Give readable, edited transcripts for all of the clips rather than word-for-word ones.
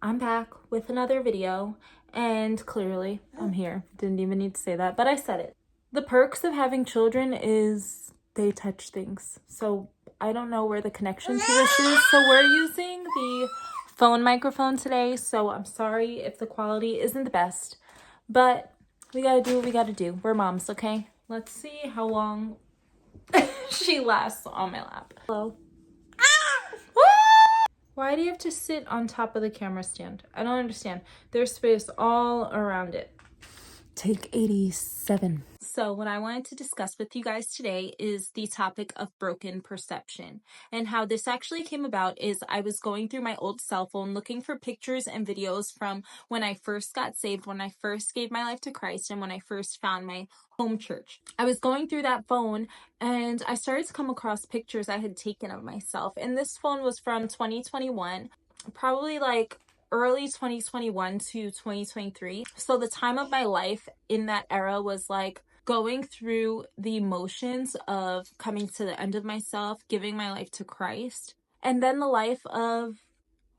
I'm back with another video, and clearly I'm here. Didn't even need to say that, but I said it. The perks of having children is they touch things. So I don't know where the connection to this is. So we're using the phone microphone today. So I'm sorry if the quality isn't the best, but we gotta do what we gotta do. We're moms, okay? Let's see how long she lasts on my lap. Hello. Why do you have to sit on top of the camera stand? I don't understand. There's space all around it. Take 87. So what I wanted to discuss with you guys today is the topic of broken perception. And how this actually came about is I was going through my old cell phone looking for pictures and videos from when I first got saved, when I first gave my life to Christ, and when I first found my home church. I was going through that phone and I started to come across pictures I had taken of myself. And this phone was from 2021, probably like early 2021 to 2023. So the time of my life in that era was like going through the motions of coming to the end of myself, giving my life to Christ, and then the life of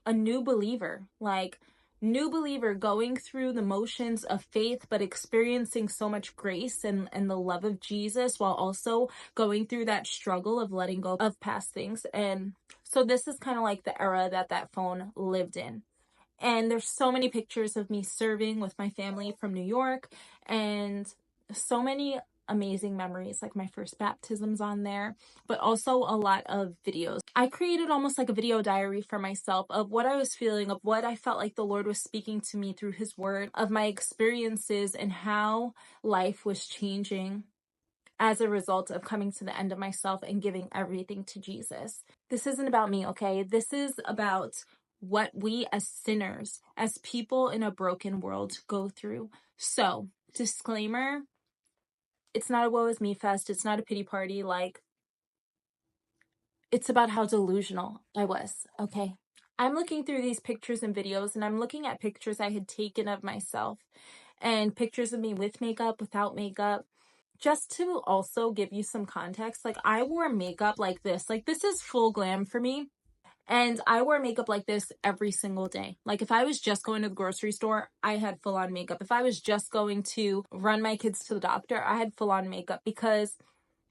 a new believer, like new believer going through the motions of faith, but experiencing so much grace and the love of Jesus while also going through that struggle of letting go of past things. And so this is kind of like the era that phone lived in. And there's so many pictures of me serving with my family from New York, and so many amazing memories, like my first baptisms on there, but also a lot of videos. I created almost like a video diary for myself of what I was feeling, of what I felt like the Lord was speaking to me through his word, of my experiences and how life was changing as a result of coming to the end of myself and giving everything to Jesus. This isn't about me, okay? This is about what we as sinners, as people in a broken world, go through. So, disclaimer, it's not a woe is me fest. It's not a pity party. Like, it's about how delusional I was, okay? I'm looking through these pictures and videos, and I'm looking at pictures I had taken of myself and pictures of me with makeup, without makeup. Just to also give you some context, like I wore makeup like this. Like this is full glam for me. And I wore makeup like this every single day. Like if I was just going to the grocery store, I had full on makeup. If I was just going to run my kids to the doctor, I had full on makeup, because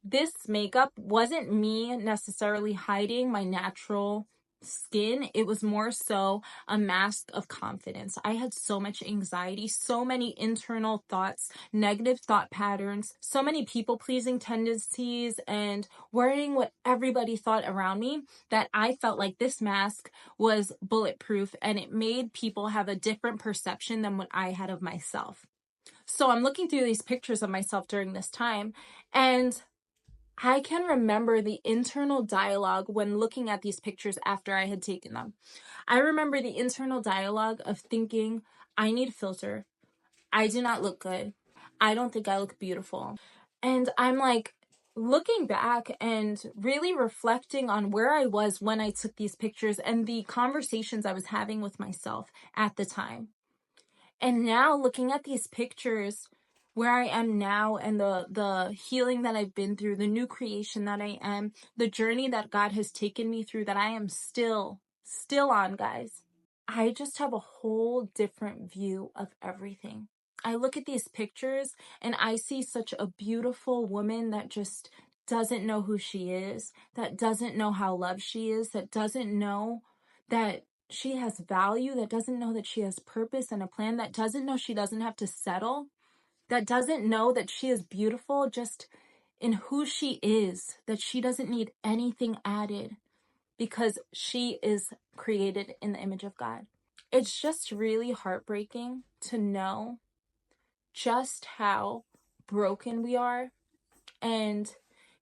this makeup wasn't me necessarily hiding my natural skin. It was more so a mask of confidence. I had so much anxiety, so many internal thoughts, negative thought patterns, so many people-pleasing tendencies, and worrying what everybody thought around me, that I felt like this mask was bulletproof and it made people have a different perception than what I had of myself. So I'm looking through these pictures of myself during this time, and I can remember the internal dialogue when looking at these pictures after I had taken them. I remember the internal dialogue of thinking, I need a filter. I do not look good. I don't think I look beautiful. And I'm like looking back and really reflecting on where I was when I took these pictures and the conversations I was having with myself at the time. And now looking at these pictures, where I am now, and the healing that I've been through, the new creation that I am, the journey that God has taken me through, that I am still on, guys. I just have a whole different view of everything. I look at these pictures and I see such a beautiful woman that just doesn't know who she is, that doesn't know how loved she is, that doesn't know that she has value, that doesn't know that she has purpose and a plan, that doesn't know she doesn't have to settle, that doesn't know that she is beautiful just in who she is, that she doesn't need anything added because she is created in the image of God. It's just really heartbreaking to know just how broken we are, and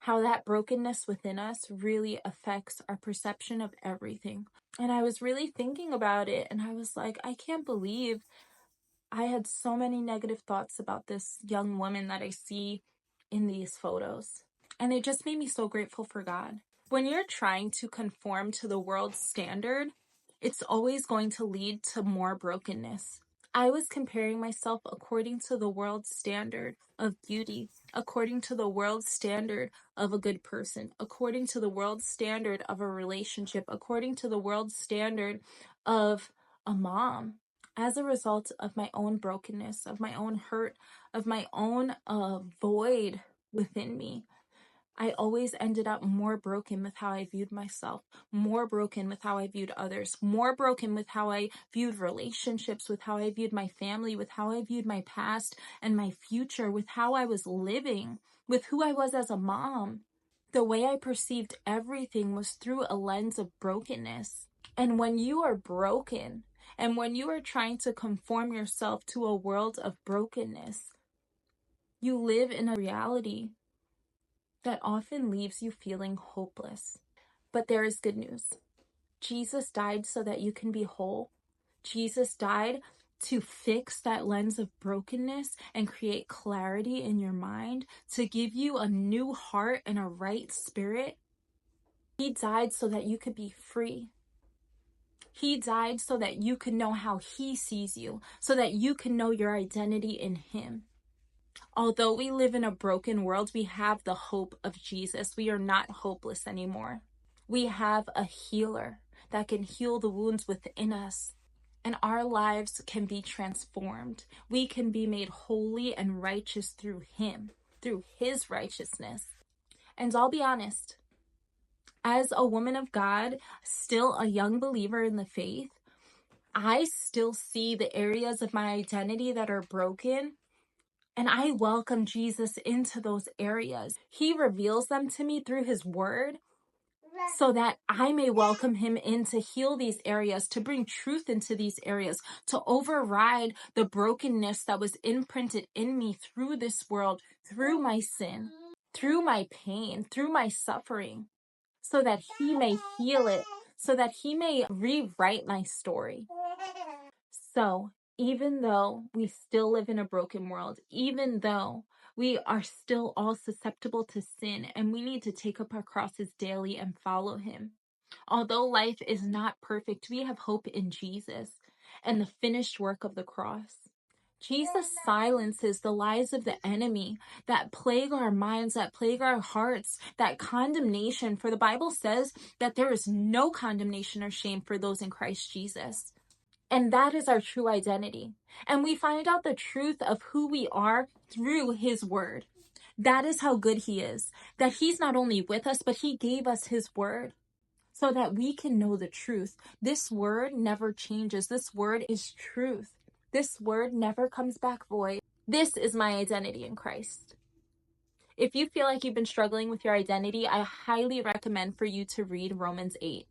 how that brokenness within us really affects our perception of everything. And I was really thinking about it, and I was like, I can't believe I had so many negative thoughts about this young woman that I see in these photos. And it just made me so grateful for God. When you're trying to conform to the world's standard, it's always going to lead to more brokenness. I was comparing myself according to the world's standard of beauty, according to the world's standard of a good person, according to the world's standard of a relationship, according to the world's standard of a mom, as a result of my own brokenness, of my own hurt, of my own void within me. I always ended up more broken with how I viewed myself, more broken with how I viewed others, more broken with how I viewed relationships, with how I viewed my family, with how I viewed my past and my future, with how I was living, with who I was as a mom. The way I perceived everything was through a lens of brokenness. And when you are broken, and when you are trying to conform yourself to a world of brokenness, you live in a reality that often leaves you feeling hopeless. But there is good news. Jesus died so that you can be whole. Jesus died to fix that lens of brokenness and create clarity in your mind, to give you a new heart and a right spirit. He died so that you could be free. He died so that you could know how he sees you, so that you can know your identity in him. Although we live in a broken world, we have the hope of Jesus. We are not hopeless anymore. We have a healer that can heal the wounds within us, and our lives can be transformed. We can be made holy and righteous through him, through his righteousness. And I'll be honest, as a woman of God, still a young believer in the faith, I still see the areas of my identity that are broken. And I welcome Jesus into those areas. He reveals them to me through his word so that I may welcome him in to heal these areas, to bring truth into these areas, to override the brokenness that was imprinted in me through this world, through my sin, through my pain, through my suffering, so that he may heal it, so that he may rewrite my story. So, even though we still live in a broken world, even though we are still all susceptible to sin and we need to take up our crosses daily and follow him, although life is not perfect, we have hope in Jesus and the finished work of the cross. Jesus silences the lies of the enemy that plague our minds, that plague our hearts, that condemnation. For the Bible says that there is no condemnation or shame for those in Christ Jesus. And that is our true identity. And we find out the truth of who we are through his word. That is how good he is. That he's not only with us, but he gave us his word so that we can know the truth. This word never changes. This word is truth. This word never comes back void. This is my identity in Christ. If you feel like you've been struggling with your identity, I highly recommend for you to read Romans 8.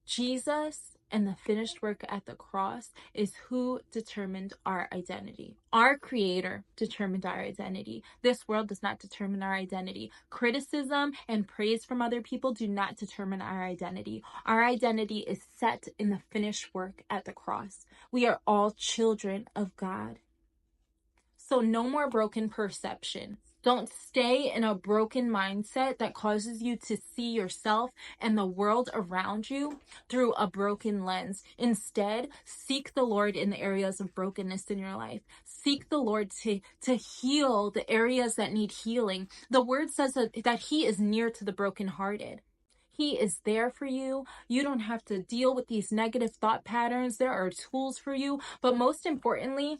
Jesus and the finished work at the cross is who determined our identity. Our Creator determined our identity. This world does not determine our identity. Criticism and praise from other people do not determine our identity. Our identity is set in the finished work at the cross. We are all children of God. So no more broken perception. Don't stay in a broken mindset that causes you to see yourself and the world around you through a broken lens. Instead, seek the Lord in the areas of brokenness in your life. Seek the Lord to heal the areas that need healing. The word says that he is near to the brokenhearted. He is there for you. You don't have to deal with these negative thought patterns. There are tools for you. But most importantly,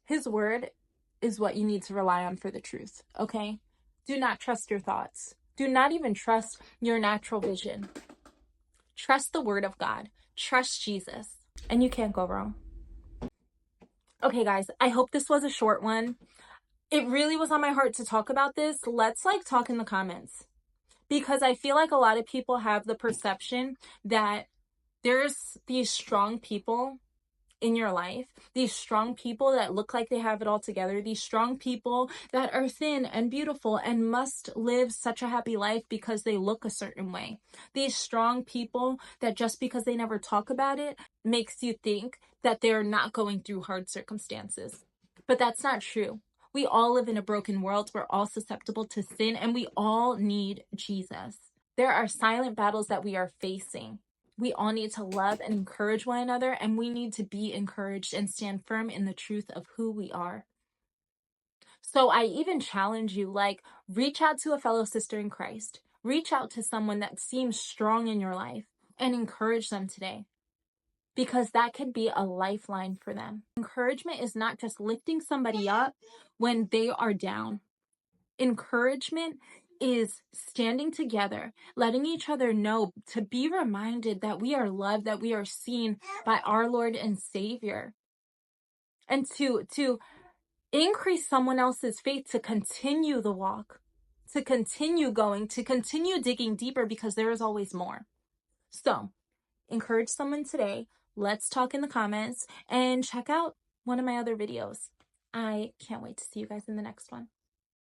his word is what you need to rely on for the truth, okay? Do not trust your thoughts. Do not even trust your natural vision. Trust the word of God. Trust Jesus. And you can't go wrong. Okay, guys, I hope this was a short one. It really was on my heart to talk about this. Let's talk in the comments. Because I feel like a lot of people have the perception that there's these strong people in your life, these strong people that look like they have it all together, these strong people that are thin and beautiful and must live such a happy life because they look a certain way. These strong people that just because they never talk about it makes you think that they're not going through hard circumstances. But that's not true. We all live in a broken world. We're all susceptible to sin and we all need Jesus. There are silent battles that we are facing. We all need to love and encourage one another, and we need to be encouraged and stand firm in the truth of who we are. So I even challenge you, reach out to a fellow sister in Christ. Reach out to someone that seems strong in your life and encourage them today. because that could be a lifeline for them. Encouragement is not just lifting somebody up when they are down. Encouragement is standing together, letting each other know, to be reminded that we are loved, that we are seen by our Lord and Savior, and to increase someone else's faith to continue the walk, to continue going, to continue digging deeper, because there is always more. So encourage someone today. Let's talk in the comments and check out one of my other videos. I can't wait to see you guys in the next one.